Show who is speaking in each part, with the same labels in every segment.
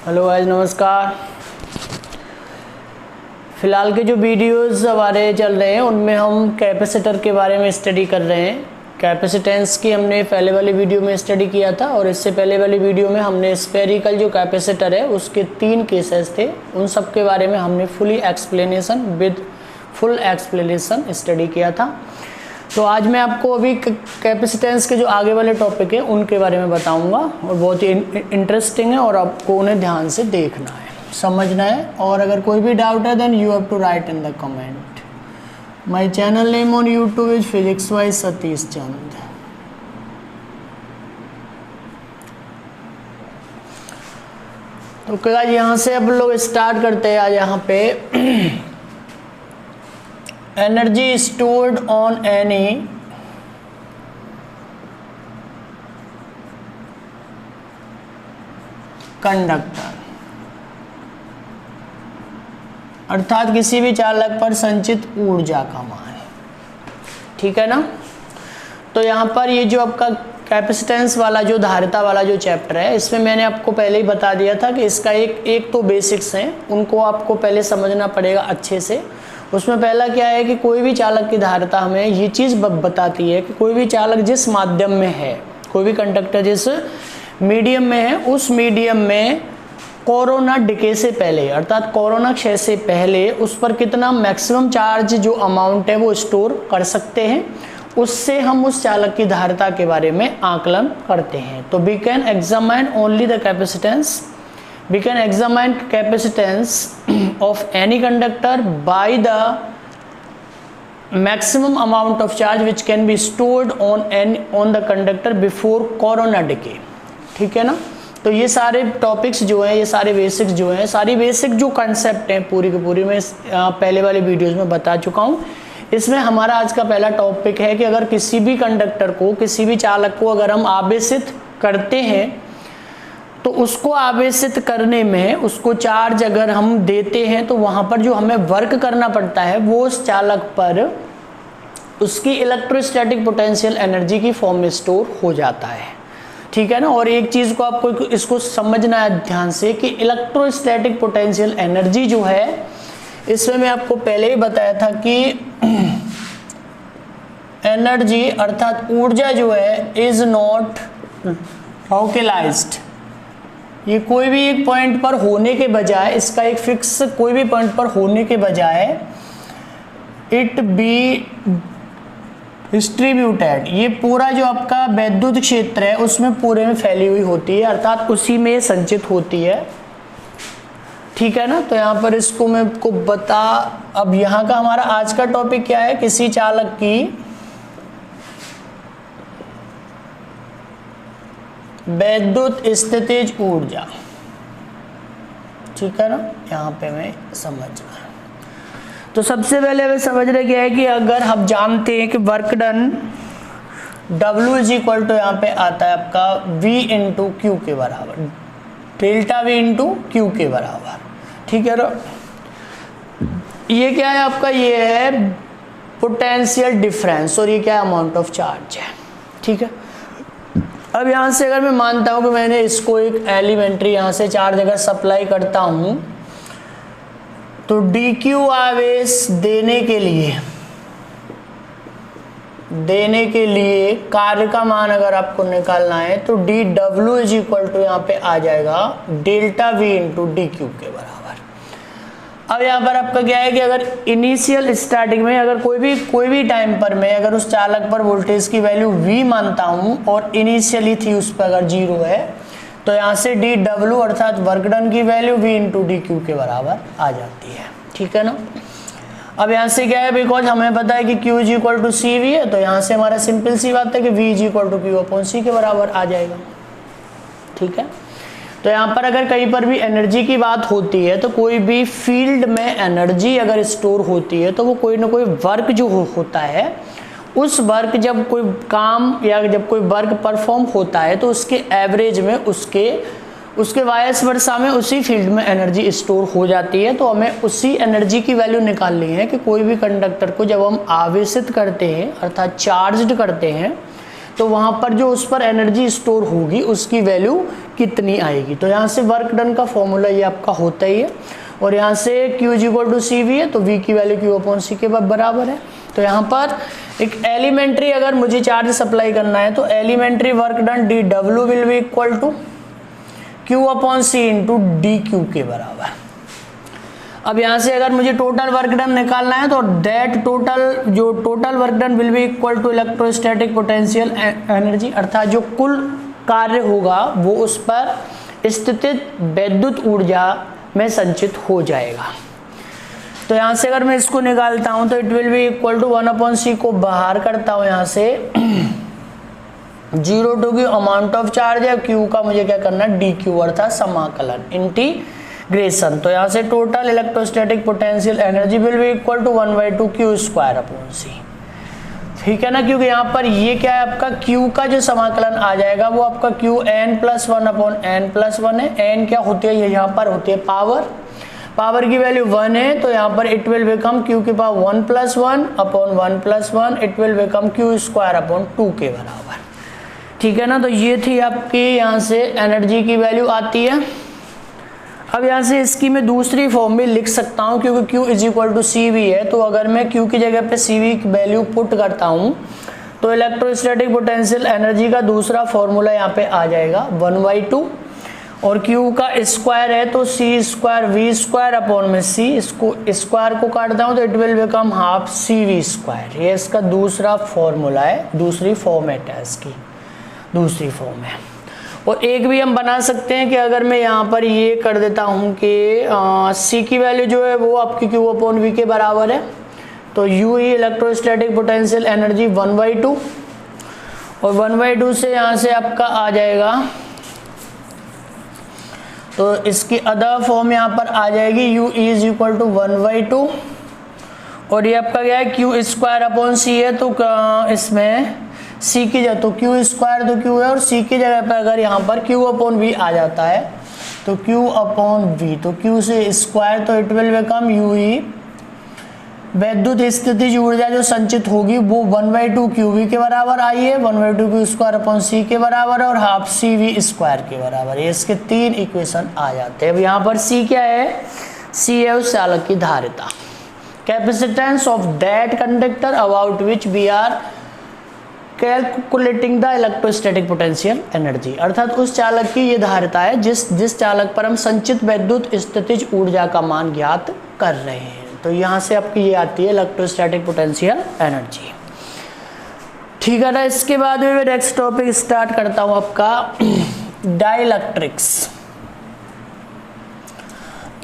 Speaker 1: Hello guys, नमस्कार। फ़िलहाल के जो वीडियोस हमारे चल रहे हैं उनमें हम कैपेसिटर के बारे में स्टडी कर रहे हैं। कैपेसिटेंस की हमने पहले वाली वीडियो में स्टडी किया था और इससे पहले वाली वीडियो में हमने स्फेरिकल जो कैपेसिटर है उसके 3 केसेस थे, उन सब के बारे में हमने फुल एक्सप्लेनेशन स्टडी किया था। तो आज मैं आपको अभी कैपेसिटेंस के जो आगे वाले टॉपिक है उनके बारे में बताऊंगा और बहुत ही इंटरेस्टिंग है और आपको उन्हें ध्यान से देखना है, समझना है। और अगर कोई भी डाउट है then you have to write in the comment. My channel name on YouTube is physics by Satish Chand. तो क्या यहाँ से अब लोग स्टार्ट करते हैं। आज यहाँ पे energy stored on any conductor, अर्थात किसी भी चालक पर संचित ऊर्जा का मान, ठीक है ना। तो यहाँ पर ये जो आपका कैपेसिटेंस वाला जो धारिता वाला जो चैप्टर है, इसमें मैंने आपको पहले ही बता दिया था कि इसका एक तो बेसिक्स हैं, उनको आपको पहले समझना पड़ेगा अच्छे से। उसमें पहला क्या है कि कोई भी चालक की धारिता हमें ये चीज़ बताती है कि कोई भी चालक जिस माध्यम में है, कोई भी कंडक्टर जिस मीडियम में है, उस मीडियम में कोरोना डिके से पहले अर्थात कोरोना क्षय से पहले उस पर कितना मैक्सिमम चार्ज जो अमाउंट है वो स्टोर कर सकते हैं। उससे हम उस चालक की धारिता के बारे में आकलन करते हैं। तो we can examine only the capacitance, we can examine capacitance of any conductor by the maximum amount of charge which can be stored on the conductor before corona decay, ठीक है ना। तो ये सारे टॉपिक्स जो हैं, ये सारे बेसिक्स जो हैं, सारी बेसिक जो कंसेप्ट हैं पूरी की पूरी मैं पहले वाले वीडियोस में बता चुका हूँ। इसमें हमारा आज का पहला टॉपिक है कि अगर किसी भी कंडक्टर को, किसी भी चालक को अगर हम आवेशित करते हैं तो उसको आवेशित करने में उसको चार्ज अगर हम देते हैं तो वहाँ पर जो हमें वर्क करना पड़ता है वो उस चालक पर उसकी इलेक्ट्रोस्टैटिक पोटेंशियल एनर्जी की फॉर्म में स्टोर हो जाता है, ठीक है ना। और एक चीज़ को आपको इसको समझना है ध्यान से कि इलेक्ट्रोस्टैटिक पोटेंशियल एनर्जी जो है, इसमें मैं आपको पहले ही बताया था कि एनर्जी अर्थात ऊर्जा जो है इज नॉट लोकलाइज्ड। ये कोई भी एक पॉइंट पर होने के बजाय, इसका एक फिक्स कोई भी पॉइंट पर होने के बजाय इट बी डिस्ट्रीब्यूटेड, ये पूरा जो आपका वैद्युत क्षेत्र है उसमें पूरे में फैली हुई होती है, अर्थात उसी में संचित होती है, ठीक है ना। तो यहाँ पर इसको मैं आपको अब यहाँ का हमारा आज का टॉपिक क्या है, किसी चालक की वैद्युत स्थितिज ऊर्जा, ठीक है ना। यहाँ पे मैं समझना है। तो सबसे पहले हमें समझना क्या है कि अगर हम जानते हैं कि work done W is equal to यहाँ पे आता है आपका V इंटू क्यू के बराबर, डेल्टा V इंटू क्यू के बराबर, ठीक है ना। ये क्या है आपका, ये है पोटेंशियल डिफरेंस और ये क्या है, अमाउंट ऑफ चार्ज है, ठीक है। अब यहाँ से अगर मैं मानता हूँ कि मैंने इसको एक एलिमेंट्री यहाँ से चार्ज अगर सप्लाई करता हूँ तो dq आवेश देने के लिए कार्य का मान अगर आपको निकालना है तो dw इज इक्वल टू यहाँ पे आ जाएगा delta v into D Q के बराबर। अब यहाँ पर आपका क्या है कि अगर इनिशियल स्टार्टिंग में अगर कोई भी टाइम पर मैं अगर उस चालक पर वोल्टेज की वैल्यू V मानता हूँ और इनिशियली थी उस पर अगर 0 है तो यहाँ से dW अर्थात वर्क डन की value V into D Q के बराबर आ जाती है, ठीक है ना। अब यहाँ से क्या है, बिकॉज हमें पता है कि Q is equal to C V है, तो यहाँ से हमारा सिंपल सी बात है कि V is equal to Q upon C के बराबर आ जाएगा, ठीक है। तो यहाँ पर अगर कहीं पर भी एनर्जी की बात होती है तो कोई भी फील्ड में एनर्जी अगर स्टोर होती है तो वो कोई ना कोई वर्क जो होता है, उस वर्क जब कोई काम या जब कोई वर्क परफॉर्म होता है तो उसके एवरेज में उसके वायस वर्षा में उसी फील्ड में एनर्जी स्टोर हो जाती है। तो हमें उसी एनर्जी की वैल्यू निकालनी है कि कोई भी कंडक्टर को जब हम आवेशित करते हैं अर्थात चार्ज्ड करते हैं तो वहाँ पर जो उस पर एनर्जी स्टोर होगी उसकी वैल्यू कितनी आएगी। तो यहाँ से वर्क डन का फॉर्मूला ये आपका होता ही है, और यहाँ से Q = CV है, तो V की वैल्यू Q/C के बराबर है। तो यहाँ पर एक एलिमेंट्री अगर मुझे चार्ज सप्लाई करना है तो elementary work done dW will be equal to Q/C into dQ के बराबर। अब यहाँ से अगर मुझे टोटल वर्क डन निकालना है तो that total work done will be equal to electrostatic potential energy, अर्थात जो कुल कार्य होगा वो उस पर स्थित विद्युत ऊर्जा में संचित हो जाएगा। तो यहाँ से अगर मैं इसको निकालता हूँ तो it will be equal to 1/c को बाहर करता हूँ यहाँ से 0 टू की अमाउंट ऑफ चार्ज है, Q का मुझे क्या करना है dQ अर्थात समाकलन इंटीग्रेशन। तो यहाँ से total electrostatic potential energy will be equal to 1/2 Q²/C। ठीक है ना, क्योंकि यहाँ पर ये क्या है आपका Q का जो समाकलन आ जाएगा वो आपका Qn+1/n+1 है। n क्या होती है, ये यहाँ पर होती है पावर की वैल्यू 1 है, तो यहाँ पर इट विल बिकम Q की power 1+1/1+1 it will become Q²/2 के बराबर। ठीक है ना, तो ये थी आपकी यहाँ से एनर्जी की वैल्यू आती है। अब यहाँ से इसकी मैं दूसरी फॉर्म में लिख सकता हूँ, क्योंकि Q = CV है, तो अगर मैं Q की जगह पे CV की वैल्यू पुट करता हूँ तो इलेक्ट्रोस्टैटिक पोटेंशियल एनर्जी का दूसरा फॉर्मूला यहाँ पे आ जाएगा 1/2, और Q का स्क्वायर है तो C² V²/C, इसको स्क्वायर को काटता हूँ तो it will become half CV²। ये इसका दूसरा फॉर्मूला है, दूसरी फॉर्मेट है, इसकी दूसरी फॉर्म है। और एक भी हम बना सकते हैं कि अगर मैं यहाँ पर ये कर देता हूँ कि C की वैल्यू जो है वो आपकी Q/V के बराबर है, तो U ही इलेक्ट्रोस्टैटिक पोटेंशियल एनर्जी 1/2, और 1/2 से यहाँ से आपका आ जाएगा, तो इसकी अदर फॉर्म यहाँ पर आ जाएगी U = 1/2, और ये आपका क्या है Q²/C है, तो इसमें C की जगह तो Q² तो Q है, और C की जगह पर अगर यहाँ पर Q/V आ जाता है तो Q/V, तो Q से स्क्वायर, तो इट विल बिकम U ही विद्युत स्थितिज ऊर्जा जो संचित होगी वो 1/2 QV के बराबर आई है, 1/2 Q²/C के बराबर और हाफ CV² के बराबर। ये इसके 3 इक्वेशन आ जाते हैं। अब यहाँ पर C क्या है, C है उस चालक की धारिता, capacitance of that conductor about which we are calculating the electrostatic potential energy, अर्थात उस चालक की ये धारिता है जिस चालक पर हम संचित विद्युत स्थितिज ऊर्जा का मान ज्ञात कर रहे हैं। तो यहाँ से आपकी ये आती है इलेक्ट्रोस्टैटिक पोटेंशियल एनर्जी। ठीक है ना, इसके बाद में मैं नेक्स्ट टॉपिक स्टार्ट करता हूँ आपका डाइलेक्ट्रिक्स।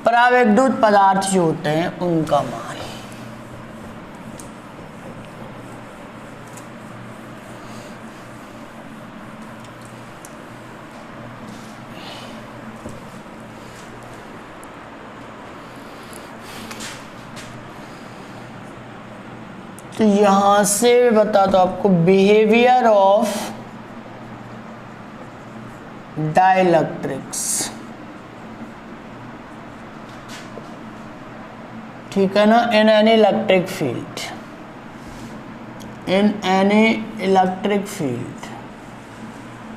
Speaker 1: परावैद्युत पदार्थ जो होते हैं उनका मान। तो यहां से बता दो आपको बिहेवियर ऑफ डाइलेक्ट्रिक्स। ठीक है ना, in any electric field, in any electric field,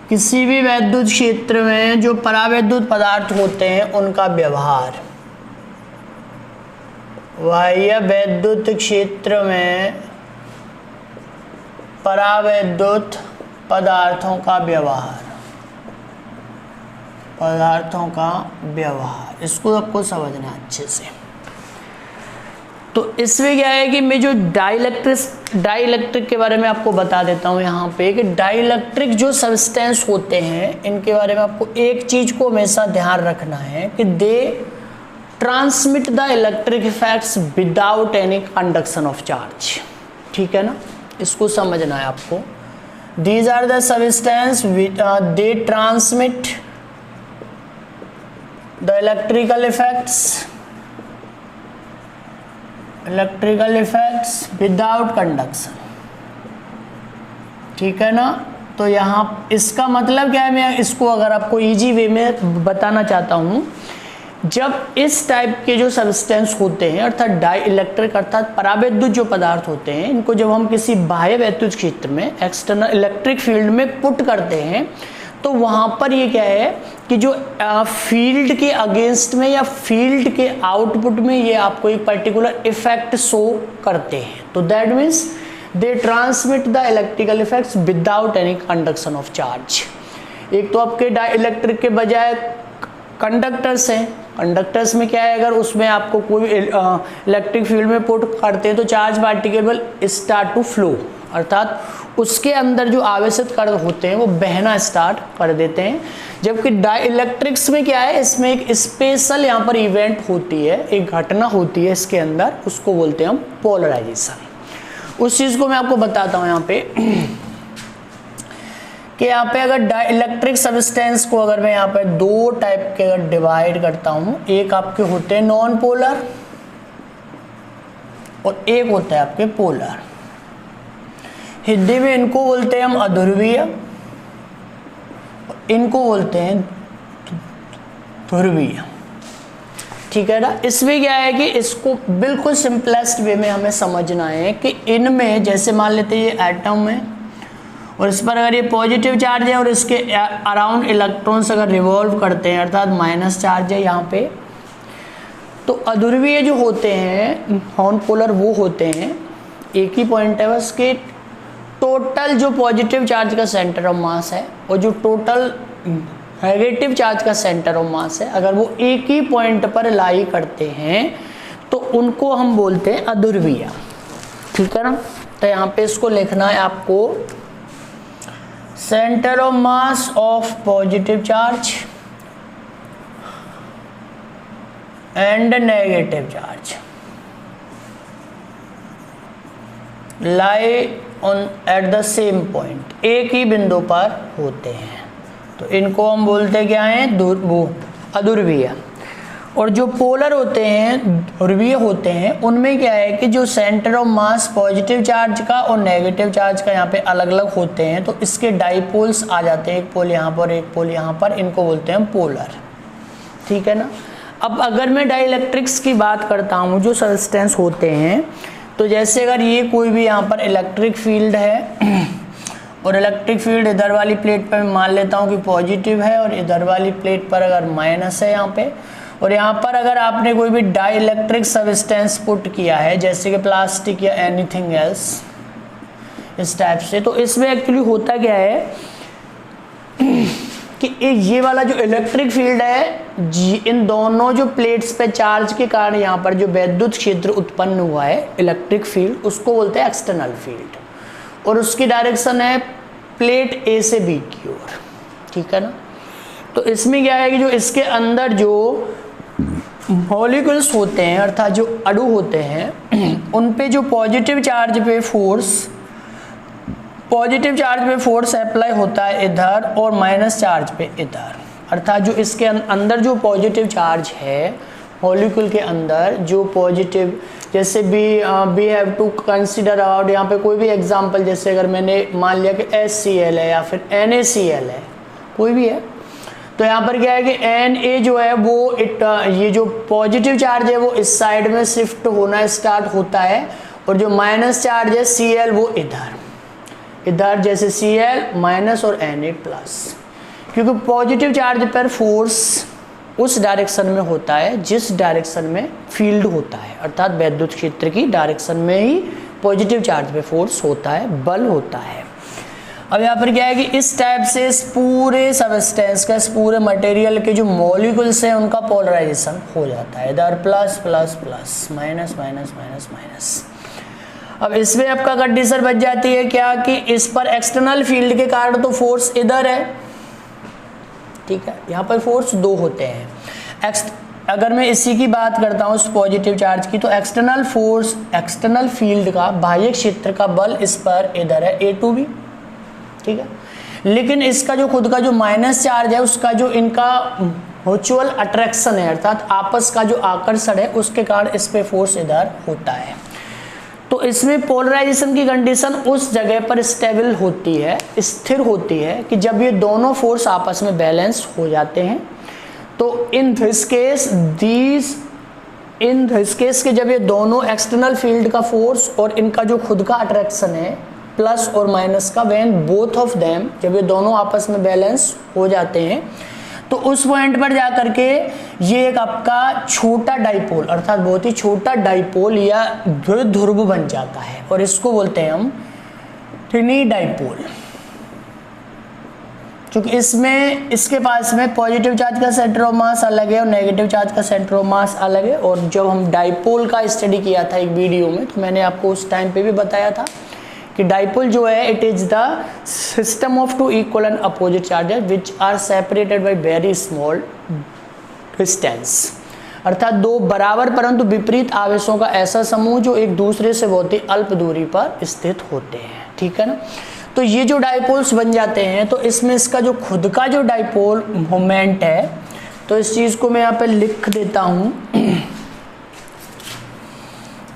Speaker 1: किसी भी वैद्युत क्षेत्र में जो परावैद्युत पदार्थ होते हैं उनका व्यवहार। बाह्य वैद्युत क्षेत्र में परावैद्युत पदार्थों का व्यवहार, पदार्थों का व्यवहार, इसको आपको समझना है अच्छे से। तो इसमें क्या है कि मैं जो डाइलेक्ट्रिक के बारे में आपको बता देता हूँ यहाँ पे कि डाइलेक्ट्रिक जो सब्सटेंस होते हैं इनके बारे में आपको एक चीज को हमेशा ध्यान रखना है कि they transmit the electric effects without any conduction of charge. ठीक है ना, इसको समझना है आपको। These are the substance they transmit the electrical effects without conduction. ठीक है ना, तो यहाँ इसका मतलब क्या है, मैं इसको अगर आपको इजी वे में बताना चाहता हूँ जब इस टाइप के जो सब्सटेंस होते हैं अर्थात डाई इलेक्ट्रिक अर्थात परावैद्युत जो पदार्थ होते हैं, इनको जब हम किसी बाह्य वैद्युत क्षेत्र में एक्सटर्नल इलेक्ट्रिक फील्ड में पुट करते हैं तो वहाँ पर ये क्या है कि जो फील्ड के अगेंस्ट में या फील्ड के आउटपुट में ये आपको एक पर्टिकुलर इफेक्ट शो करते हैं। तो that means they transmit the electrical effects without any conduction of charge. एक तो आपके डाई इलेक्ट्रिक के बजाय कंडक्टर्स हैं, कंडक्टर्स में क्या है, अगर उसमें आपको कोई इलेक्ट्रिक फील्ड में पुट करते हैं तो charge particle start to flow अर्थात उसके अंदर जो आवेशित कण होते हैं वो बहना स्टार्ट कर देते हैं। जबकि डाई इलेक्ट्रिक्स में क्या है, इसमें एक स्पेशल यहाँ पर इवेंट होती है, एक घटना होती है इसके अंदर, उसको बोलते हैं हम पोलराइजेशन। उस चीज़ को मैं आपको बताता हूँ यहाँ पे कि यहाँ पे अगर डाई इलेक्ट्रिक सब्सटेंस को अगर मैं यहाँ पे दो टाइप के अगर डिवाइड करता हूँ, एक आपके होते हैं नॉन पोलर और एक होता है आपके पोलर। हिंदी में इनको बोलते हैं हम अध्रुवीय, इनको बोलते हैं ध्रुवीय। ठीक है ना। इसमें क्या है कि इसको बिल्कुल सिंपलेस्ट वे में हमें समझना है कि इनमें जैसे मान लेते हैं ये एटम है और इस पर अगर ये पॉजिटिव चार्ज है और इसके अराउंड इलेक्ट्रॉन्स अगर रिवॉल्व करते हैं अर्थात माइनस चार्ज है यहाँ पे, तो अध्रुवीय जो होते हैं नॉन पोलर वो होते हैं, एक ही पॉइंट है बस कि टोटल जो पॉजिटिव चार्ज का सेंटर ऑफ मास है और जो टोटल नेगेटिव चार्ज का सेंटर ऑफ मास है अगर वो एक ही पॉइंट पर लाई करते हैं तो उनको हम बोलते हैं अध्रुवीय। ठीक है ना। तो यहाँ पे इसको लिखना है आपको, centre of mass of positive charge and negative charge lie on at the same point, एक ही बिंदु पर होते हैं तो इनको हम बोलते क्या हैं, अध्रुवीय। और जो पोलर होते हैं ध्रुवीय होते हैं उनमें क्या है कि जो centre of mass positive charge का और नेगेटिव चार्ज का यहाँ पे अलग अलग होते हैं तो इसके डाइपोल्स आ जाते हैं, एक पोल यहाँ पर एक पोल यहाँ पर, इनको बोलते हैं पोलर। ठीक है ना। अब अगर मैं डाइइलेक्ट्रिक्स की बात करता हूँ जो सब्सटेंस होते हैं, तो जैसे अगर ये कोई भी यहाँ पर इलेक्ट्रिक फील्ड है और इलेक्ट्रिक फील्ड इधर वाली प्लेट पर मैं मान लेता हूँ कि पॉजिटिव है और इधर वाली प्लेट पर अगर माइनस है यहाँ पे, और यहाँ पर अगर आपने कोई भी डाई इलेक्ट्रिक सब्सटेंस पुट किया है जैसे कि प्लास्टिक या एनीथिंग एल्स इस टाइप से, तो इसमें एक्चुअली होता क्या है कि ये वाला जो इलेक्ट्रिक फील्ड है इन दोनों जो प्लेट्स पे चार्ज के कारण यहाँ पर जो वैद्युत क्षेत्र उत्पन्न हुआ है इलेक्ट्रिक फील्ड, उसको बोलते हैं एक्सटर्नल फील्ड और उसकी डायरेक्शन है प्लेट ए से बी की ओर। ठीक है ना। तो इसमें क्या है कि जो इसके अंदर जो मॉलिक्यूल्स होते हैं अर्थात जो अणु होते हैं उन पे जो पॉजिटिव चार्ज पे फोर्स अप्लाई होता है इधर और माइनस चार्ज पे इधर, अर्थात जो इसके अंदर जो पॉजिटिव चार्ज है मॉलिक्यूल के अंदर जो पॉजिटिव, जैसे we have to consider about यहाँ पे कोई भी एग्जांपल, जैसे अगर मैंने मान लिया कि HCl है या फिर NaCl है कोई भी है, तो यहाँ पर क्या है कि Na जो है वो ये जो पॉजिटिव चार्ज है वो इस साइड में शिफ्ट होना स्टार्ट होता है और जो माइनस चार्ज है Cl वो इधर जैसे Cl माइनस और Na प्लस, क्योंकि पॉजिटिव चार्ज पर फोर्स उस डायरेक्शन में होता है जिस डायरेक्शन में फील्ड होता है अर्थात वैद्युत क्षेत्र की डायरेक्शन में ही पॉजिटिव चार्ज पे फोर्स होता है, बल होता है। अब यहाँ पर क्या है कि इस टाइप से इस पूरे सबस्टेंस का, इस पूरे मटेरियल के जो मॉलिक्यूल्स हैं उनका पोलराइजेशन हो जाता है, इधर plus plus plus minus minus minus minus. अब इसमें आपका कंडीशन बच जाती है क्या कि इस पर एक्सटर्नल फील्ड के कारण तो फोर्स इधर है, ठीक है, यहाँ पर फोर्स दो होते हैं। अगर मैं इसी की बात करता हूँ इस पॉजिटिव चार्ज की, तो एक्सटर्नल फोर्स, एक्सटर्नल फील्ड का, बाह्य क्षेत्र का बल इस पर इधर है A2B, ठीक है। लेकिन इसका जो खुद का जो माइनस चार्ज है उसका जो इनका म्यूचुअल अट्रैक्शन है अर्थात आपस का जो आकर्षण है उसके कारण इस पे फोर्स इधर होता है। तो इसमें पोलराइजेशन की कंडीशन उस जगह पर स्टेबल होती है, स्थिर होती है कि जब ये दोनों फोर्स आपस में बैलेंस हो जाते हैं तो इन दिस केस के जब ये दोनों एक्सटर्नल फील्ड का फोर्स और इनका जो खुद का अट्रैक्शन है प्लस और माइनस का, व्हेन बोथ ऑफ देम, जब ये दोनों आपस में बैलेंस हो जाते हैं तो उस पॉइंट पर जाकर के ये एक आपका छोटा डाइपोल अर्थात बहुत ही छोटा डाइपोल या द्विध्रुव बन जाता है और इसको बोलते हैं हम टिनी डाइपोल। क्योंकि इसमें इसके पास में पॉजिटिव चार्ज का सेंटर ऑफ मास अलग है और नेगेटिव चार्ज का सेंटर ऑफ मास अलग है। और जब हम डाइपोल का स्टडी किया था एक वीडियो में तो मैंने आपको उस टाइम पे भी बताया था कि डाइपोल जो है it is the system of two equal and opposite charges which are separated by very small distance, अर्थात दो बराबर परंतु विपरीत आवेशों का ऐसा समूह जो एक दूसरे से बहुत ही अल्प दूरी पर स्थित होते हैं। ठीक है ना। तो ये जो डाइपोल्स बन जाते हैं तो इसमें इसका जो खुद का जो डाइपोल मोमेंट है, तो इस चीज को मैं यहाँ पे लिख देता हूं।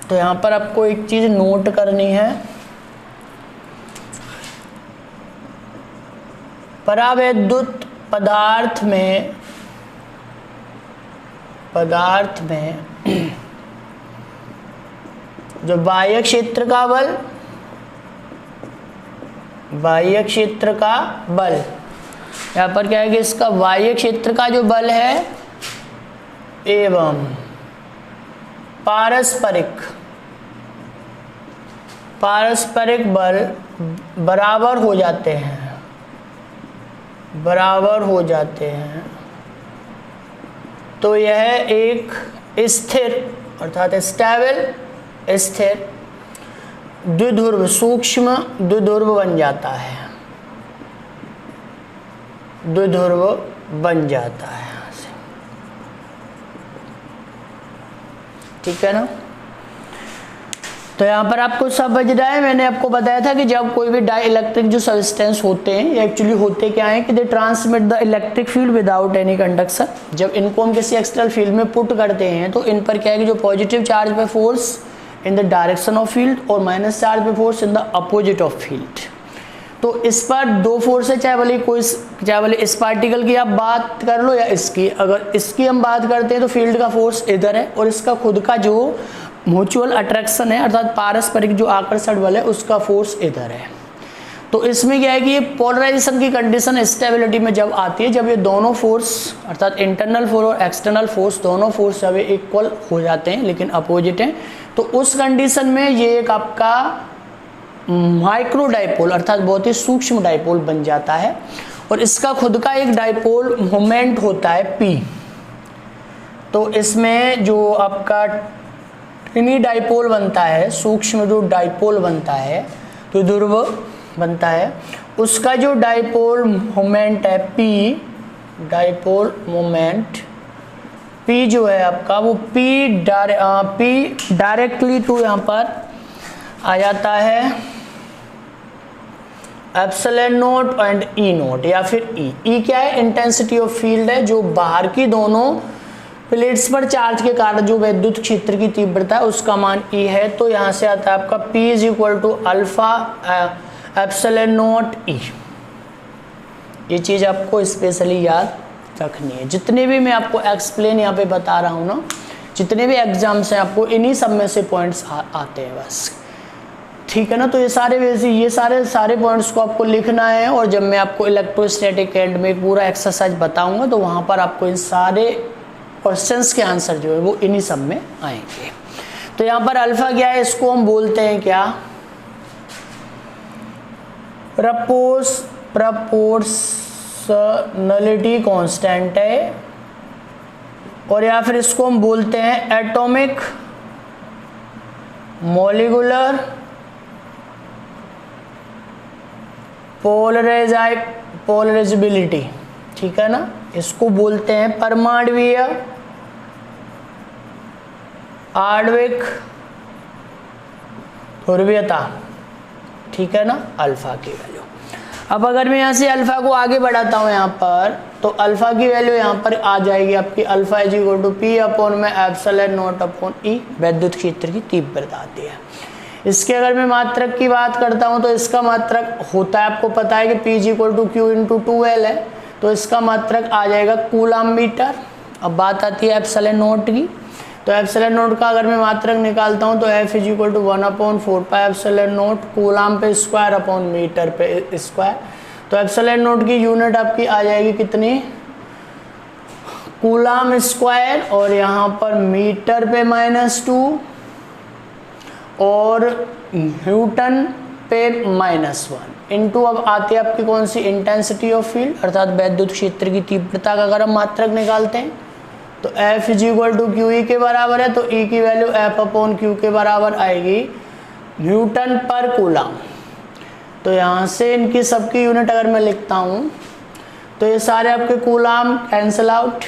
Speaker 1: तो यहाँ पर आपको एक चीज नोट करनी है, परावैद्युत पदार्थ में जो बाह्य क्षेत्र का बल, यहाँ पर क्या है कि इसका बाह्य क्षेत्र का जो बल है एवं पारस्परिक बल बराबर हो जाते हैं, तो यह एक स्थिर अर्थात स्थिर द्विध्रुव सूक्ष्म द्विध्रुव बन जाता है यहाँ से। ठीक है ना। तो यहाँ पर आपको सब बज रहा है। मैंने आपको बताया था कि जब कोई भी डाई इलेक्ट्रिक जो सब्सटेंस होते हैं ये एक्चुअली होते क्या है कि they transmit the electric field without any conduction. जब इनको हम किसी एक्सटर्नल फील्ड में पुट करते हैं तो इन पर क्या है कि जो पॉजिटिव चार्ज पे force in the direction of field और माइनस चार्ज पे force in the opposite of field. तो इस पर दो फोर्स है, चाहे वाले इस पार्टिकल की आप बात कर लो या इसकी। अगर इसकी हम बात करते हैं तो फील्ड का फोर्स इधर है और इसका खुद का जो म्यूचुअल अट्रैक्शन है अर्थात पारस्परिक जो आकर्षण बल है उसका फोर्स इधर है। तो इसमें क्या है कि ये पोलराइजेशन की कंडीशन स्टेबिलिटी में जब आती है, जब ये दोनों फोर्स अर्थात इंटरनल फोर्स और एक्सटर्नल फोर्स दोनों फोर्स जब इक्वल हो जाते हैं लेकिन अपोजिट हैं, तो उस कंडीशन में ये एक आपका माइक्रो डाइपोल अर्थात बहुत ही सूक्ष्म डाइपोल बन जाता है और इसका खुद का एक डाइपोल मोमेंट होता है P। तो इसमें जो आपका टिनी डाइपोल बनता है, सूक्ष्म जो डाइपोल बनता है तो ध्रुव बनता है, उसका जो डाइपोल मोमेंट है P, डाइपोल मोमेंट P जो है आपका वो P डायरेक्टली टू यहाँ पर आ जाता है epsilon not and E not या फिर ई क्या है, इंटेंसिटी ऑफ फील्ड है जो बाहर की दोनों प्लेट्स पर चार्ज के कारण जो विद्युत क्षेत्र की तीव्रता है उसका मान E है। तो यहाँ से आता है आपका P is equal to alpha epsilon nought E। ये चीज़ आपको स्पेशली याद रखनी है। जितने भी मैं आपको एक्सप्लेन यहाँ पे बता रहा हूँ ना, जितने भी एग्जाम्स हैं आपको इन्हीं सब में से पॉइंट्स आते हैं बस। ठीक है ना। तो ये सारे पॉइंट्स को आपको लिखना है और जब मैं आपको इलेक्ट्रोस्टैटिक एंड में पूरा एक्सरसाइज बताऊंगा तो वहाँ पर आपको इन सारे क्वेश्चंस के आंसर जो है वो इन्हीं सब में आएंगे। तो यहाँ पर अल्फा क्या है, इसको हम बोलते हैं क्या, प्रोपोर्शनलिटी कांस्टेंट है, और या फिर इसको हम बोलते हैं एटॉमिक मॉलिक्यूलर पोलराइजेबिलिटी। ठीक है ना। इसको बोलते हैं परमाणुीय आणविक ध्रुवीयता। ठीक है ना, अल्फा की वैल्यू। अब अगर मैं यहाँ से अल्फा को आगे बढ़ाता हूँ यहाँ पर, तो अल्फा की वैल्यू यहाँ पर आ जाएगी आपकी alpha is equal to P upon में एप्सिलॉन नॉट अपॉन E, वैद्युत क्षेत्र की तीव्रता आती है। इसके अगर मैं मात्रक की बात करता हूँ तो इसका मात्रक होता है, आपको पता है कि P is equal to Q into 2L है, तो इसका मात्रक आ जाएगा कूलम मीटर। अब बात आती है एप्सिलॉन नॉट की। तो एप्सिलॉन नॉट का अगर मैं मात्रक निकालता हूँ तो F is equal to 1/4 epsilon nought coulomb पे स्क्वायर अपॉन मीटर पे स्क्वायर। तो एप्सिलॉन नॉट की यूनिट आपकी आ जाएगी कितनी, कूलम स्क्वायर, और यहाँ पर मीटर पे -2 और न्यूटन पे -1 इनटू अब आती है आपकी कौन सी, इंटेंसिटी ऑफ फील्ड अर्थात वैद्युत क्षेत्र की तीव्रता का अगर हम मात्रक निकालते हैं तो F is equal to Q E के बराबर है, तो E की वैल्यू F अपॉन क्यू के बराबर आएगी न्यूटन पर कूलम। तो यहाँ से इनकी सबकी यूनिट अगर मैं लिखता हूँ तो ये सारे आपके कूलम कैंसिल आउट,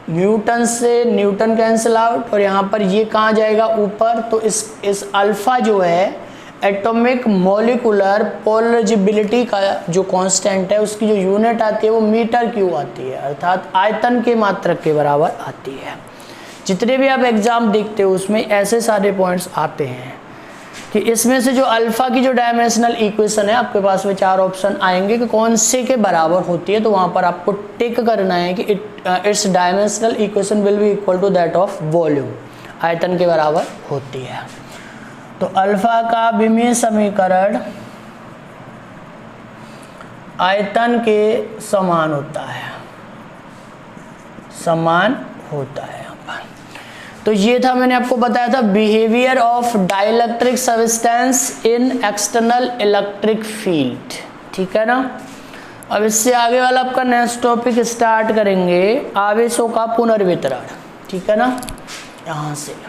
Speaker 1: न्यूटन से न्यूटन कैंसिल आउट, और यहाँ पर ये कहाँ जाएगा ऊपर। तो इस अल्फा जो है एटॉमिक मॉलिक्यूलर पोलराइजेबिलिटी का जो कांस्टेंट है उसकी जो यूनिट आती है वो मीटर क्यूब आती है, अर्थात आयतन के मात्रक के बराबर आती है। जितने भी आप एग्जाम देखते हो उसमें ऐसे सारे पॉइंट्स आते हैं कि इसमें से जो अल्फा की जो डायमेंशनल इक्वेशन है आपके पास में 4 ऑप्शन आएंगे कि कौन से के बराबर होती है, तो वहाँ पर आपको टिक करना है कि it's dimensional equation will be equal to that of volume, आयतन के बराबर होती है। तो अल्फा का विमीय समीकरण आयतन के समान होता है, समान होता है यहाँ पर। तो ये था, मैंने आपको बताया था behaviour of dielectric substance in external electric field, ठीक है ना। अब इससे आगे वाला आपका नेक्स्ट टॉपिक स्टार्ट करेंगे, आवेशों का पुनर्वितरण, ठीक है ना। यहाँ से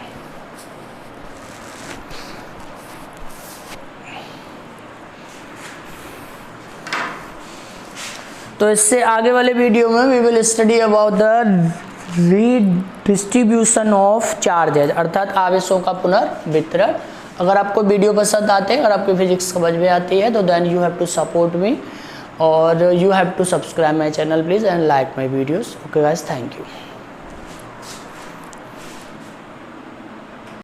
Speaker 1: तो इससे आगे वाले वीडियो में we will study about the redistribution of charges, अर्थात आवेशों का पुनर्वितरण। अगर आपको वीडियो पसंद आते हैं, अगर आपकी फिजिक्स समझ में आती है तो then you have to support me और you have to subscribe my channel please and like my videos. Okay guys, thank you.